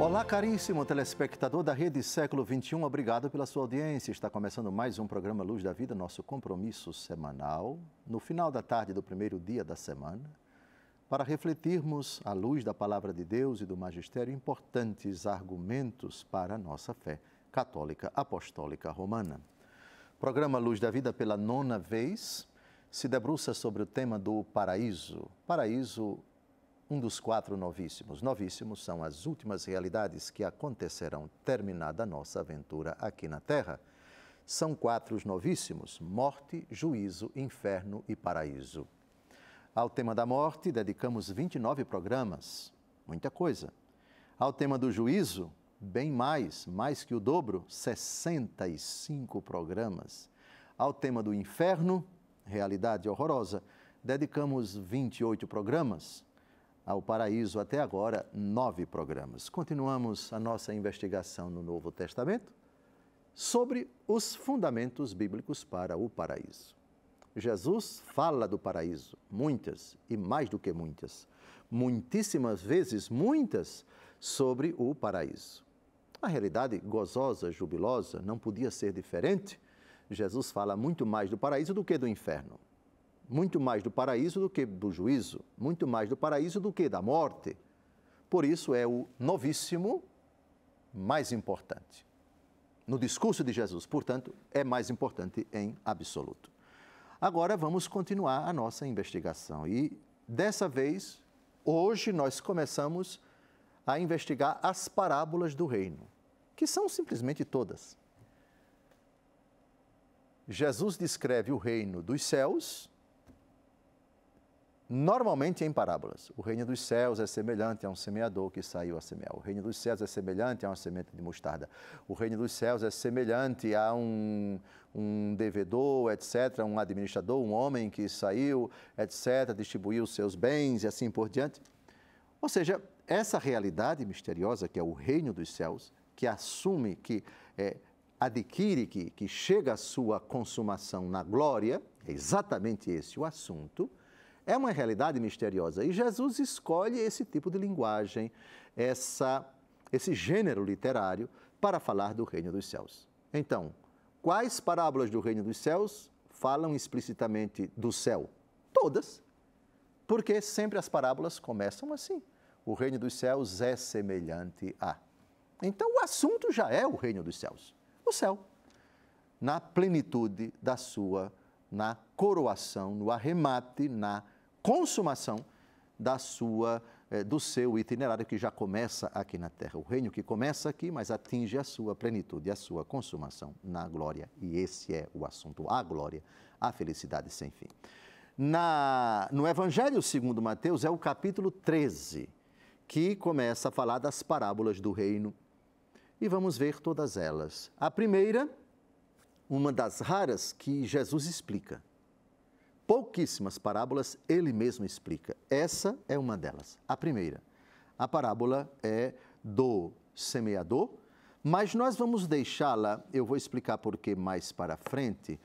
Olá, caríssimo telespectador da Rede Século XXI, obrigado pela sua audiência. Está começando mais um programa Luz da Vida, nosso compromisso semanal, no final da tarde do primeiro dia da semana, para refletirmos, à luz da Palavra de Deus e do Magistério, importantes argumentos para a nossa fé católica apostólica romana. Programa Luz da Vida, pela 9ª vez, se debruça sobre o tema do paraíso. Paraíso, um dos 4 novíssimos. Novíssimos são as últimas realidades que acontecerão terminada a nossa aventura aqui na Terra. São 4 novíssimos: morte, juízo, inferno e paraíso. Ao tema da morte, dedicamos 29 programas, muita coisa. Ao tema do juízo, bem mais que o dobro, 65 programas. Ao tema do inferno, realidade horrorosa, dedicamos 28 programas. Ao paraíso, até agora, 9 programas. Continuamos a nossa investigação no Novo Testamento sobre os fundamentos bíblicos para o paraíso. Jesus fala do paraíso, muitas e mais do que muitas, muitíssimas vezes, muitas, sobre o paraíso. A realidade gozosa, jubilosa, não podia ser diferente. Jesus fala muito mais do paraíso do que do inferno. Muito mais do paraíso do que do juízo, muito mais do paraíso do que da morte. Por isso é o novíssimo mais importante. No discurso de Jesus, portanto, é mais importante em absoluto. Agora vamos continuar a nossa investigação e, dessa vez, hoje nós começamos a investigar as parábolas do reino, que são simplesmente todas. Jesus descreve o reino dos céus, normalmente em parábolas. O reino dos céus é semelhante a um semeador que saiu a semear. O reino dos céus é semelhante a uma semente de mostarda. O reino dos céus é semelhante a um devedor, etc., um administrador, um homem que saiu, etc., distribuiu os seus bens e assim por diante. Ou seja, essa realidade misteriosa que é o reino dos céus, que assume, que adquire, que chega à sua consumação na glória, é exatamente esse o assunto. É uma realidade misteriosa e Jesus escolhe esse tipo de linguagem, esse gênero literário para falar do reino dos céus. Então, quais parábolas do reino dos céus falam explicitamente do céu? Todas, porque sempre as parábolas começam assim. O reino dos céus é semelhante a. Então, o assunto já é o reino dos céus. O céu, na plenitude da sua, na coroação, no arremate, na consumação do seu itinerário que já começa aqui na Terra. O reino que começa aqui, mas atinge a sua plenitude, a sua consumação na glória. E esse é o assunto, a glória, a felicidade sem fim. No Evangelho segundo Mateus, é o capítulo 13, que começa a falar das parábolas do reino. E vamos ver todas elas. A primeira, uma das raras que Jesus explica. Pouquíssimas parábolas ele mesmo explica. Essa é uma delas. A primeira, a parábola é do semeador, mas nós vamos deixá-la, eu vou explicar por que mais para frente,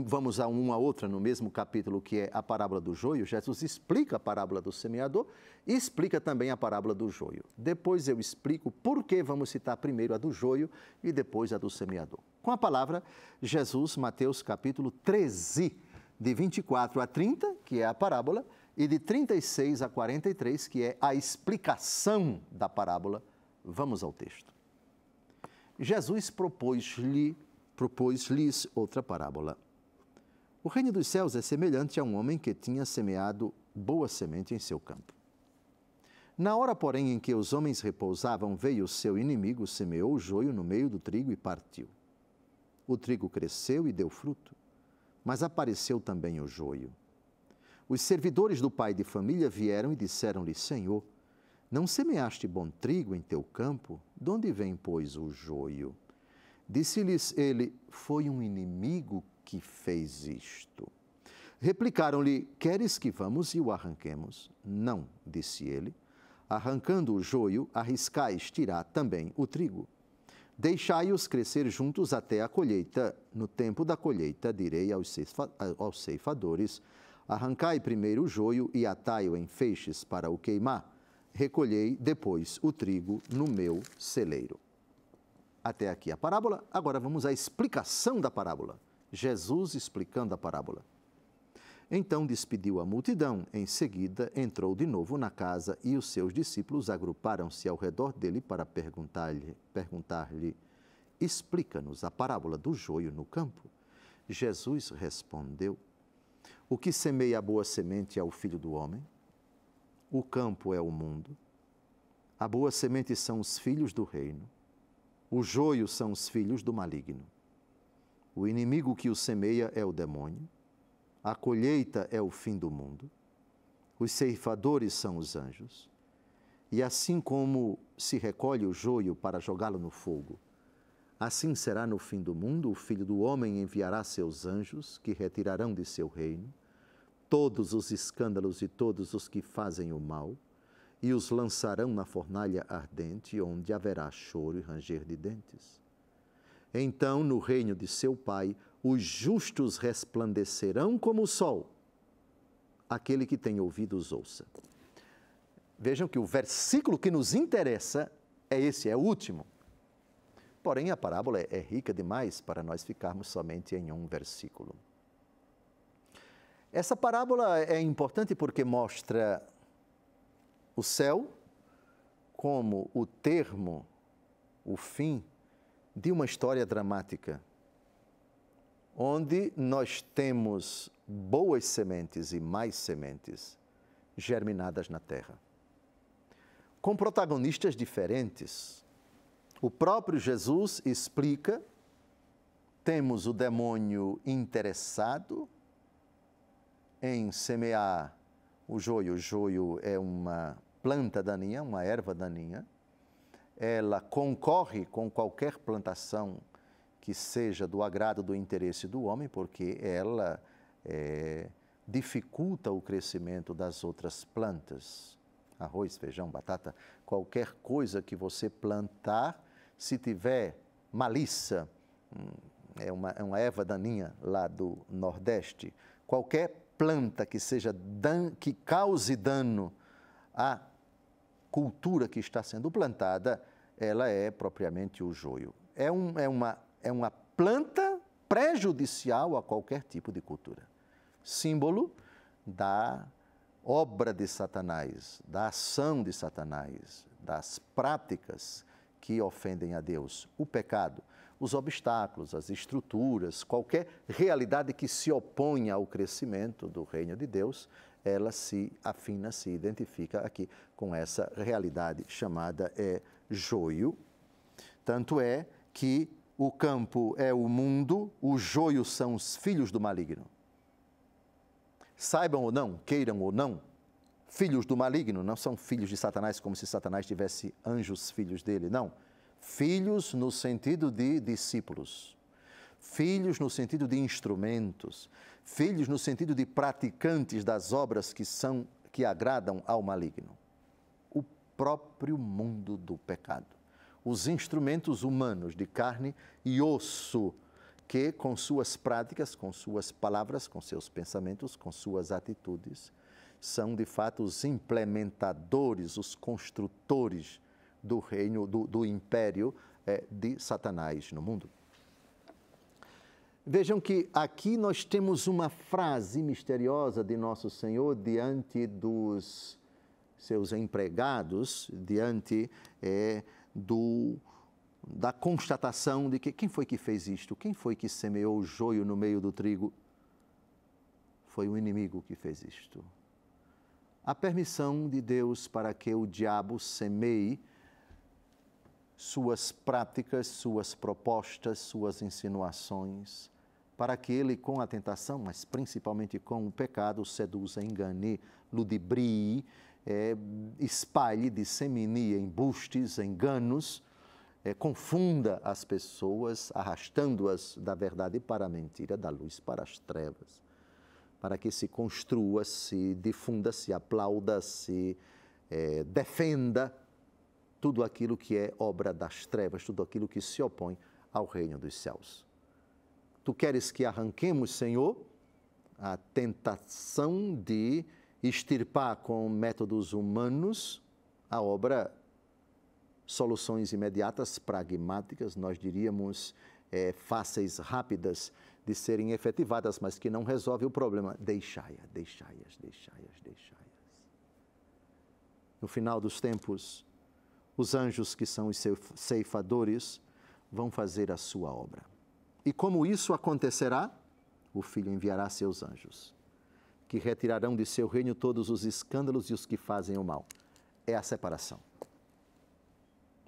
vamos a uma outra no mesmo capítulo que é a parábola do joio. Jesus explica a parábola do semeador e explica também a parábola do joio. Depois eu explico por que vamos citar primeiro a do joio e depois a do semeador. Com a palavra, Jesus, Mateus capítulo 13, de 24 a 30, que é a parábola, e de 36 a 43, que é a explicação da parábola. Vamos ao texto. Jesus propôs-lhes outra parábola. O reino dos céus é semelhante a um homem que tinha semeado boa semente em seu campo. Na hora, porém, em que os homens repousavam, veio o seu inimigo, semeou o joio no meio do trigo e partiu. O trigo cresceu e deu fruto, mas apareceu também o joio. Os servidores do pai de família vieram e disseram-lhe: Senhor, não semeaste bom trigo em teu campo? De onde vem, pois, o joio? Disse-lhes ele: foi um inimigo que fez isto. Replicaram-lhe: queres que vamos e o arranquemos? Não, disse ele. Arrancando o joio, arriscais tirar também o trigo. Deixai-os crescer juntos até a colheita. No tempo da colheita, direi aos ceifadores: arrancai primeiro o joio e atai-o em feixes para o queimar, recolhei depois o trigo no meu celeiro. Até aqui a parábola. Agora vamos à explicação da parábola. Jesus explicando a parábola. Então despediu a multidão. Em seguida, entrou de novo na casa e os seus discípulos agruparam-se ao redor dele para perguntar-lhe: explica-nos a parábola do joio no campo. Jesus respondeu: o que semeia a boa semente é o Filho do Homem. O campo é o mundo. A boa semente são os filhos do reino. O joio são os filhos do maligno. O inimigo que o semeia é o demônio. A colheita é o fim do mundo. Os ceifadores são os anjos. E assim como se recolhe o joio para jogá-lo no fogo, assim será no fim do mundo. O Filho do Homem enviará seus anjos, que retirarão de seu reino todos os escândalos e todos os que fazem o mal, e os lançarão na fornalha ardente, onde haverá choro e ranger de dentes. Então, no reino de seu Pai, os justos resplandecerão como o sol. Aquele que tem ouvidos, ouça. Vejam que o versículo que nos interessa é esse, é o último. Porém, a parábola é rica demais para nós ficarmos somente em um versículo. Essa parábola é importante porque mostra o céu como o termo, o fim de uma história dramática, onde nós temos boas sementes e mais sementes germinadas na terra, com protagonistas diferentes. O próprio Jesus explica: temos o demônio interessado em semear o joio. O joio é uma planta daninha, uma erva daninha. Ela concorre com qualquer plantação que seja do agrado, do interesse do homem, porque ela dificulta o crescimento das outras plantas. Arroz, feijão, batata, qualquer coisa que você plantar, se tiver malícia, é uma erva daninha lá do Nordeste, qualquer planta que que cause dano à cultura que está sendo plantada, ela é propriamente o joio. É uma planta prejudicial a qualquer tipo de cultura. Símbolo da obra de Satanás, da ação de Satanás, das práticas que ofendem a Deus, o pecado, os obstáculos, as estruturas, qualquer realidade que se oponha ao crescimento do reino de Deus, ela se afina, se identifica aqui com essa realidade chamada joio. Tanto é que o campo é o mundo, o joio são os filhos do maligno. Saibam ou não, queiram ou não, filhos do maligno não são filhos de Satanás, como se Satanás tivesse anjos filhos dele, não. Filhos no sentido de discípulos, filhos no sentido de instrumentos, filhos no sentido de praticantes das obras que agradam ao maligno. O próprio mundo do pecado. Os instrumentos humanos de carne e osso, que com suas práticas, com suas palavras, com seus pensamentos, com suas atitudes, são de fato os implementadores, os construtores do reino, do império de Satanás no mundo. Vejam que aqui nós temos uma frase misteriosa de Nosso Senhor diante dos seus empregados, diante da constatação de que quem foi que fez isto? Quem foi que semeou o joio no meio do trigo? Foi o inimigo que fez isto. A permissão de Deus para que o diabo semeie suas práticas, suas propostas, suas insinuações, para que ele, com a tentação, mas principalmente com o pecado, seduza, engane, ludibrie, espalhe, dissemine embustes, enganos, confunda as pessoas, arrastando-as da verdade para a mentira, da luz para as trevas, para que se construa, se difunda, se aplauda, se defenda tudo aquilo que é obra das trevas, tudo aquilo que se opõe ao reino dos céus. Tu queres que arranquemos, Senhor, a tentação de extirpar com métodos humanos a obra, soluções imediatas, pragmáticas, nós diríamos fáceis, rápidas de serem efetivadas, mas que não resolve o problema. Deixai-as, deixai-as, deixai-as, deixai-as. No final dos tempos, os anjos que são os ceifadores vão fazer a sua obra. E como isso acontecerá? O Filho enviará seus anjos, que retirarão de seu reino todos os escândalos e os que fazem o mal. É a separação.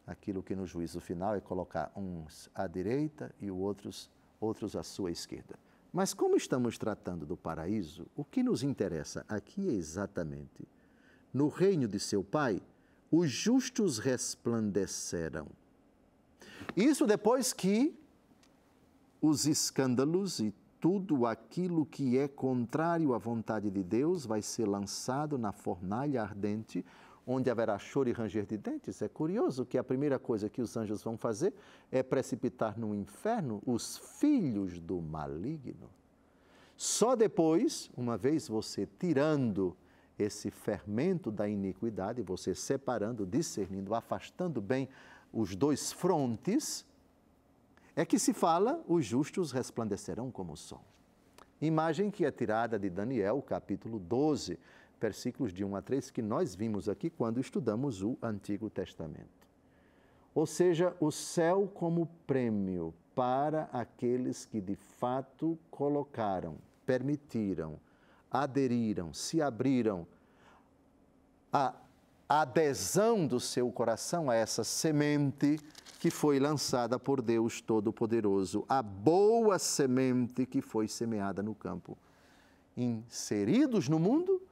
Aquilo que no juízo final é colocar uns à direita e outros à sua esquerda. Mas como estamos tratando do paraíso, o que nos interessa aqui é exatamente, no reino de seu Pai, os justos resplandecerão. Isso depois que os escândalos e tudo aquilo que é contrário à vontade de Deus vai ser lançado na fornalha ardente, onde haverá choro e ranger de dentes. É curioso que a primeira coisa que os anjos vão fazer é precipitar no inferno os filhos do maligno. Só depois, uma vez você tirando esse fermento da iniquidade, você separando, discernindo, afastando bem os dois frontes, é que se fala, os justos resplandecerão como o sol. Imagem que é tirada de Daniel, capítulo 12, versículos de 1 a 3, que nós vimos aqui quando estudamos o Antigo Testamento. Ou seja, o céu como prêmio para aqueles que de fato colocaram, permitiram, aderiram, se abriram a adesão do seu coração a essa semente que foi lançada por Deus Todo-Poderoso, a boa semente que foi semeada no campo. Inseridos no mundo,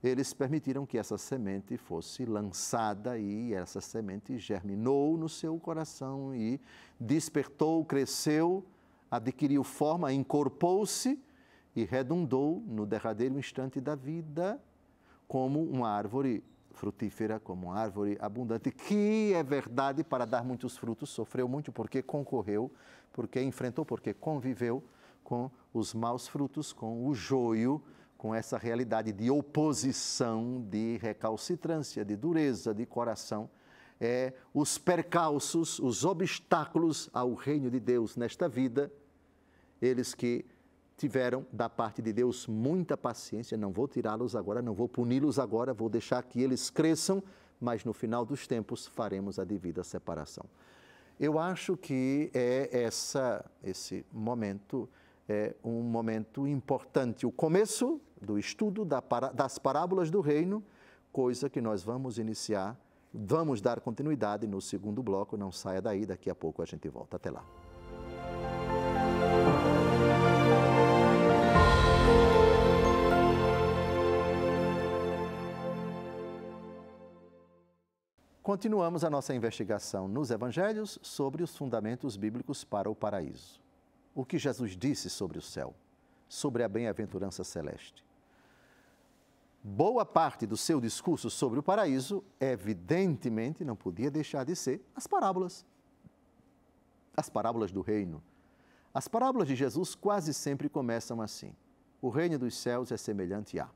eles permitiram que essa semente fosse lançada e essa semente germinou no seu coração e despertou, cresceu, adquiriu forma, incorporou-se e redundou no derradeiro instante da vida como uma árvore frutífera, como uma árvore abundante, que é verdade para dar muitos frutos, sofreu muito porque concorreu, porque enfrentou, porque conviveu com os maus frutos, com o joio, com essa realidade de oposição, de recalcitrância, de dureza de coração, os percalços, os obstáculos ao reino de Deus nesta vida, eles que tiveram da parte de Deus muita paciência, não vou tirá-los agora, não vou puni-los agora, vou deixar que eles cresçam, mas no final dos tempos faremos a devida separação. Eu acho que esse momento é um momento importante, o começo do estudo das parábolas do reino, coisa que nós vamos iniciar, vamos dar continuidade no segundo bloco, não saia daí, daqui a pouco a gente volta. Até lá. Continuamos a nossa investigação nos Evangelhos sobre os fundamentos bíblicos para o paraíso. O que Jesus disse sobre o céu, sobre a bem-aventurança celeste. Boa parte do seu discurso sobre o paraíso, evidentemente, não podia deixar de ser as parábolas do reino. As parábolas de Jesus quase sempre começam assim: o reino dos céus é semelhante a...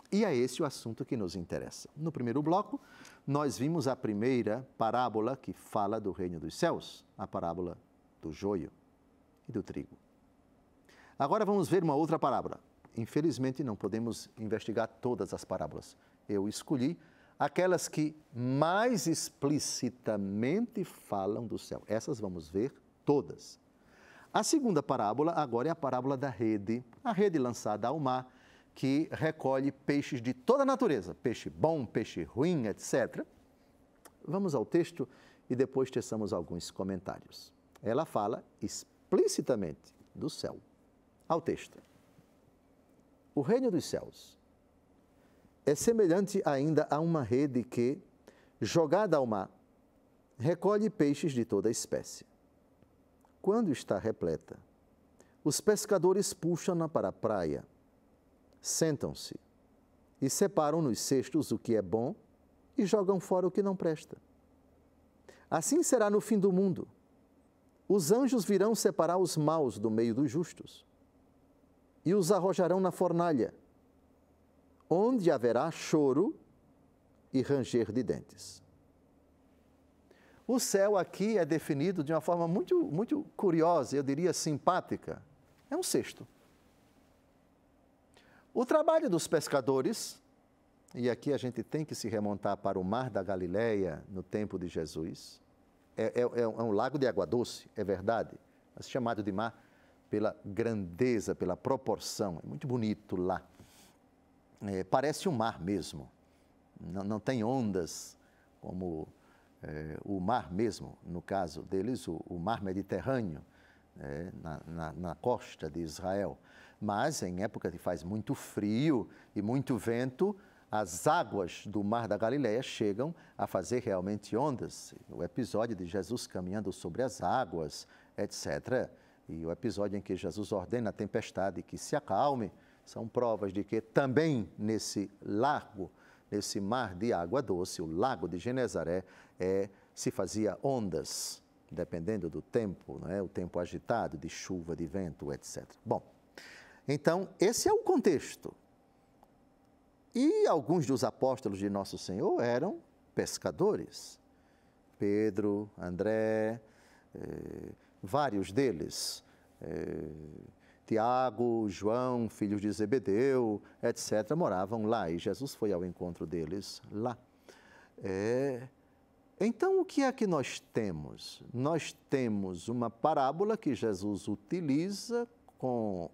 E é esse o assunto que nos interessa. No primeiro bloco, nós vimos a primeira parábola que fala do reino dos céus, a parábola do joio e do trigo. Agora vamos ver uma outra parábola. Infelizmente, não podemos investigar todas as parábolas. Eu escolhi aquelas que mais explicitamente falam do céu. Essas vamos ver todas. A segunda parábola agora é a parábola da rede, a rede lançada ao mar, que recolhe peixes de toda a natureza, peixe bom, peixe ruim, etc. Vamos ao texto e depois teçamos alguns comentários. Ela fala explicitamente do céu. Ao texto. O reino dos céus é semelhante ainda a uma rede que, jogada ao mar, recolhe peixes de toda espécie. Quando está repleta, os pescadores puxam-na para a praia, sentam-se e separam nos cestos o que é bom e jogam fora o que não presta. Assim será no fim do mundo. Os anjos virão separar os maus do meio dos justos e os arrojarão na fornalha, onde haverá choro e ranger de dentes. O céu aqui é definido de uma forma muito curiosa, eu diria simpática. É um cesto. O trabalho dos pescadores, e aqui a gente tem que se remontar para o Mar da Galileia, no tempo de Jesus, é um lago de água doce, é verdade, mas chamado de mar pela grandeza, pela proporção, é muito bonito lá. Parece um mar mesmo, não tem ondas como o mar mesmo, no caso deles, o mar Mediterrâneo, na costa de Israel. Mas em época que faz muito frio e muito vento, as águas do Mar da Galileia chegam a fazer realmente ondas. O episódio de Jesus caminhando sobre as águas, etc. E o episódio em que Jesus ordena a tempestade que se acalme, são provas de que também nesse lago, nesse mar de água doce, o lago de Genezaré, se fazia ondas, dependendo do tempo, não é? O tempo agitado, de chuva, de vento, etc. Bom, então esse é o contexto. E alguns dos apóstolos de Nosso Senhor eram pescadores. Pedro, André, vários deles, Tiago, João, filhos de Zebedeu, etc., moravam lá e Jesus foi ao encontro deles lá. Então, o que é que nós temos? Nós temos uma parábola que Jesus utiliza com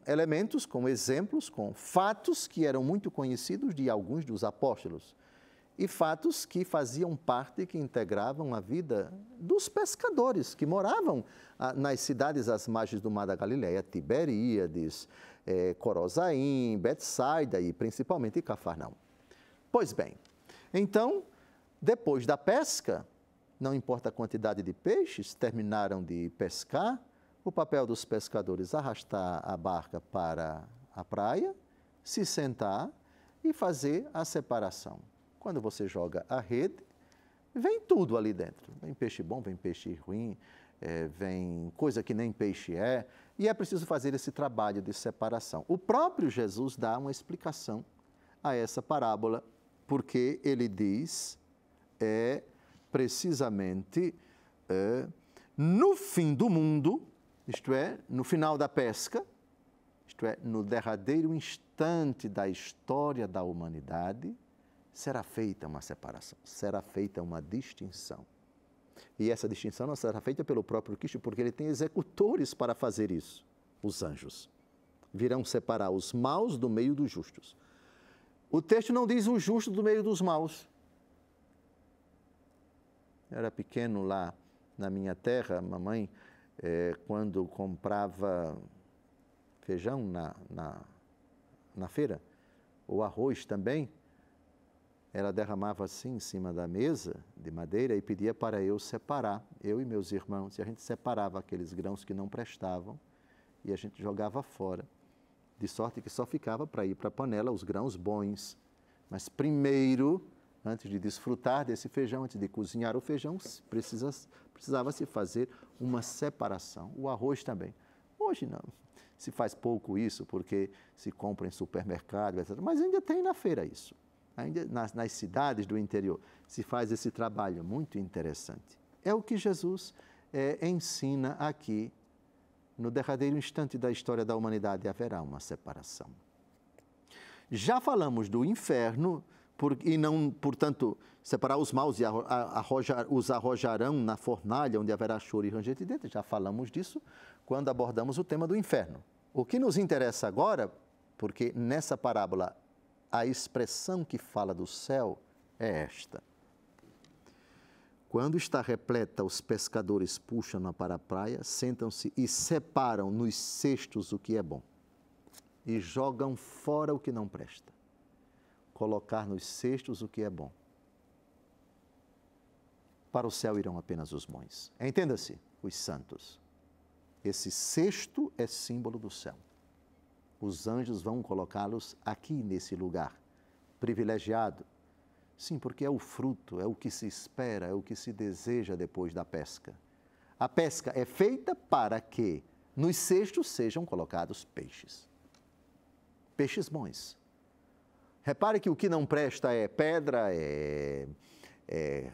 elementos, com exemplos, com fatos que eram muito conhecidos de alguns dos apóstolos e fatos que faziam parte, que integravam a vida dos pescadores que moravam nas cidades às margens do Mar da Galileia, Tiberíades, Corozaim, Betsaida e principalmente Cafarnaum. Pois bem, então, depois da pesca, não importa a quantidade de peixes, terminaram de pescar. O papel dos pescadores arrastar a barca para a praia, se sentar e fazer a separação. Quando você joga a rede, vem tudo ali dentro. Vem peixe bom, vem peixe ruim, vem coisa que nem peixe é, e é preciso fazer esse trabalho de separação. O próprio Jesus dá uma explicação a essa parábola, porque ele diz, precisamente, no fim do mundo, isto é, no final da pesca, isto é, no derradeiro instante da história da humanidade, será feita uma separação, será feita uma distinção. E essa distinção não será feita pelo próprio Cristo, porque ele tem executores para fazer isso, os anjos. Virão separar os maus do meio dos justos. O texto não diz o justo do meio dos maus. Eu era pequeno lá na minha terra, mamãe, quando comprava feijão na feira, ou arroz também, ela derramava assim em cima da mesa de madeira e pedia para eu separar, eu e meus irmãos, e a gente separava aqueles grãos que não prestavam e a gente jogava fora, de sorte que só ficava para ir para a panela os grãos bons. Mas primeiro, antes de desfrutar desse feijão, antes de cozinhar o feijão, precisava-se fazer uma separação. O arroz também. Hoje não, se faz pouco isso, porque se compra em supermercado, etc. Mas ainda tem na feira isso. Ainda nas cidades do interior se faz esse trabalho muito interessante. É o que Jesus ensina aqui. No derradeiro instante da história da humanidade haverá uma separação. Já falamos do inferno, e não, portanto, separar os maus e os arrojarão na fornalha, onde haverá choro e ranger de dentes. Já falamos disso quando abordamos o tema do inferno. O que nos interessa agora, porque nessa parábola a expressão que fala do céu é esta. Quando está repleta, os pescadores puxam-na para a praia, sentam-se e separam nos cestos o que é bom e jogam fora o que não presta. Colocar nos cestos o que é bom. Para o céu irão apenas os bons. Entenda-se, os santos. Esse cesto é símbolo do céu. Os anjos vão colocá-los aqui nesse lugar, privilegiado. Sim, porque é o fruto, é o que se espera, é o que se deseja depois da pesca. A pesca é feita para que nos cestos sejam colocados peixes. Peixes bons. Repare que o que não presta é pedra,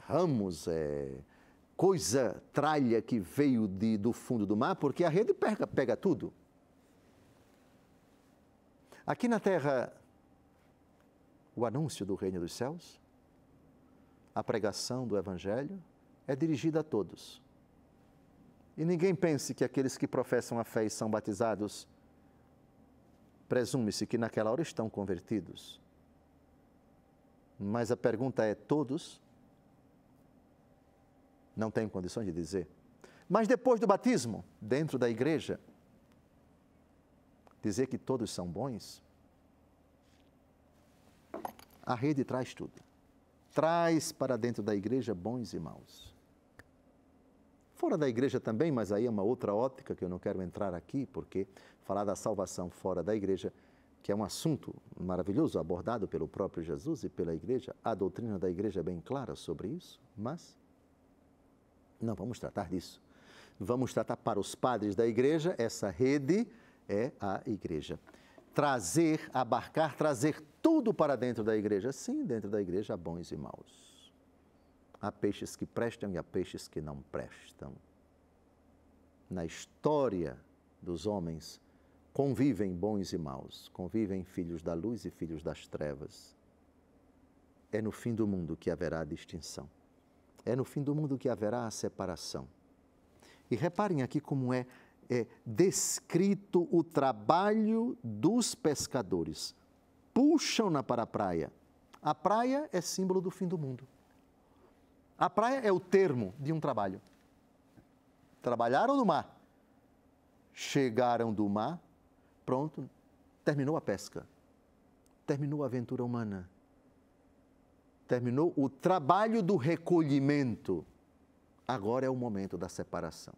ramos, coisa tralha que veio do fundo do mar, porque a rede pega tudo. Aqui na terra, o anúncio do reino dos céus, a pregação do evangelho é dirigida a todos. E ninguém pense que aqueles que professam a fé e são batizados, presume-se que naquela hora estão convertidos. Mas a pergunta é: todos? Não tenho condições de dizer. Mas depois do batismo, dentro da igreja, dizer que todos são bons? A rede traz tudo. Traz para dentro da igreja bons e maus. Fora da igreja também, mas aí é uma outra ótica que eu não quero entrar aqui, porque falar da salvação fora da igreja, que é um assunto maravilhoso, abordado pelo próprio Jesus e pela igreja, a doutrina da igreja é bem clara sobre isso, mas não vamos tratar disso. Vamos tratar para os padres da igreja, essa rede é a igreja. Trazer, abarcar, trazer tudo para dentro da igreja. Sim, dentro da igreja há bons e maus. Há peixes que prestam e há peixes que não prestam. Na história dos homens, convivem bons e maus, convivem filhos da luz e filhos das trevas. É no fim do mundo que haverá a distinção. É no fim do mundo que haverá a separação. E reparem aqui como é descrito o trabalho dos pescadores. Puxam-na para a praia. A praia é símbolo do fim do mundo. A praia é o termo de um trabalho. Trabalharam no mar, chegaram do mar, pronto, terminou a pesca, terminou a aventura humana, terminou o trabalho do recolhimento. Agora é o momento da separação.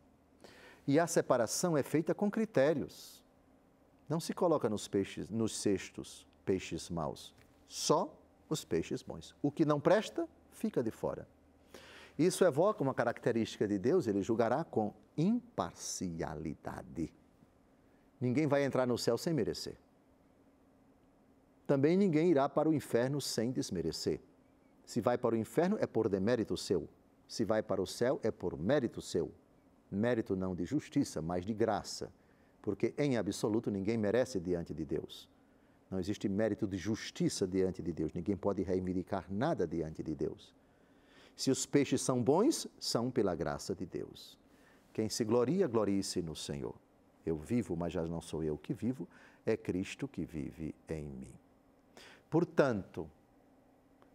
E a separação é feita com critérios. Não se coloca nos cestos peixes maus, só os peixes bons. O que não presta, fica de fora. Isso evoca uma característica de Deus, ele julgará com imparcialidade. Ninguém vai entrar no céu sem merecer. Também ninguém irá para o inferno sem desmerecer. Se vai para o inferno é por demérito seu. Se vai para o céu é por mérito seu. Mérito não de justiça, mas de graça. Porque em absoluto ninguém merece diante de Deus. Não existe mérito de justiça diante de Deus. Ninguém pode reivindicar nada diante de Deus. Se os peixes são bons, são pela graça de Deus. Quem se gloria, glorie-se no Senhor. Eu vivo, mas já não sou eu que vivo, é Cristo que vive em mim. Portanto,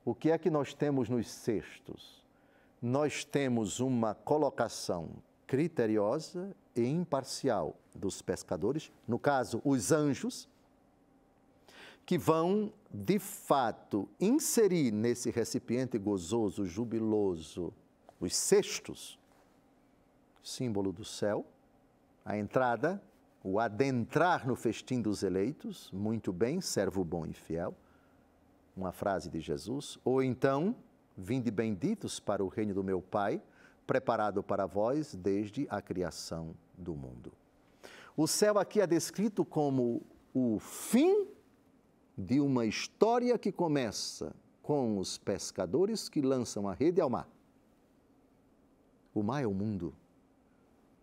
o que é que nós temos nos cestos? Nós temos uma colocação criteriosa e imparcial dos pescadores, no caso, os anjos, que vão, de fato, inserir nesse recipiente gozoso, jubiloso, os cestos, símbolo do céu, a entrada, o adentrar no festim dos eleitos, muito bem, servo bom e fiel, uma frase de Jesus, ou então, vinde benditos para o reino do meu Pai, preparado para vós desde a criação do mundo. O céu aqui é descrito como o fim de uma história que começa com os pescadores que lançam a rede ao mar. O mar é o mundo.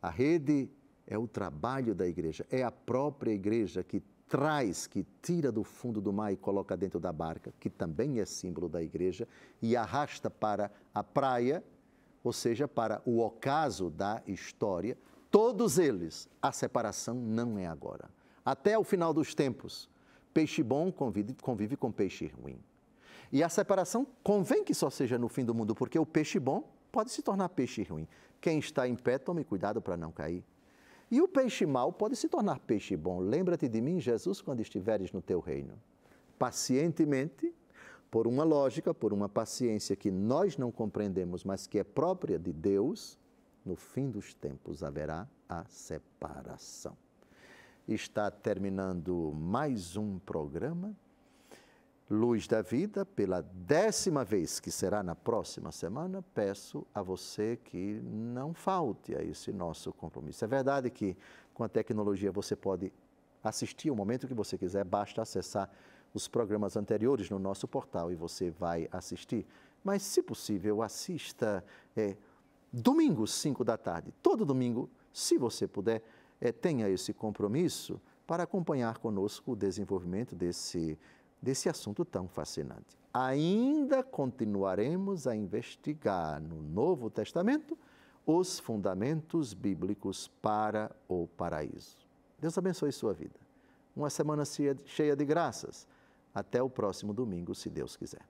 A rede é o trabalho da igreja, é a própria igreja que traz, que tira do fundo do mar e coloca dentro da barca, que também é símbolo da igreja, e arrasta para a praia, ou seja, para o ocaso da história. Todos eles, a separação não é agora. Até o final dos tempos, peixe bom convive com peixe ruim. E a separação convém que só seja no fim do mundo, porque o peixe bom pode se tornar peixe ruim. Quem está em pé, tome cuidado para não cair. E o peixe mau pode se tornar peixe bom. Lembra-te de mim, Jesus, quando estiveres no teu reino. Pacientemente, por uma lógica, por uma paciência que nós não compreendemos, mas que é própria de Deus, no fim dos tempos haverá a separação. Está terminando mais um programa, Luz da Vida, pela 10ª vez, que será na próxima semana. Peço a você que não falte a esse nosso compromisso. É verdade que com a tecnologia você pode assistir o momento que você quiser, basta acessar os programas anteriores no nosso portal e você vai assistir. Mas, se possível, assista domingo, 5 da tarde. Todo domingo, se você puder, tenha esse compromisso para acompanhar conosco o desenvolvimento desse assunto tão fascinante. Ainda continuaremos a investigar no Novo Testamento os fundamentos bíblicos para o paraíso. Deus abençoe sua vida. Uma semana cheia de graças. Até o próximo domingo, se Deus quiser.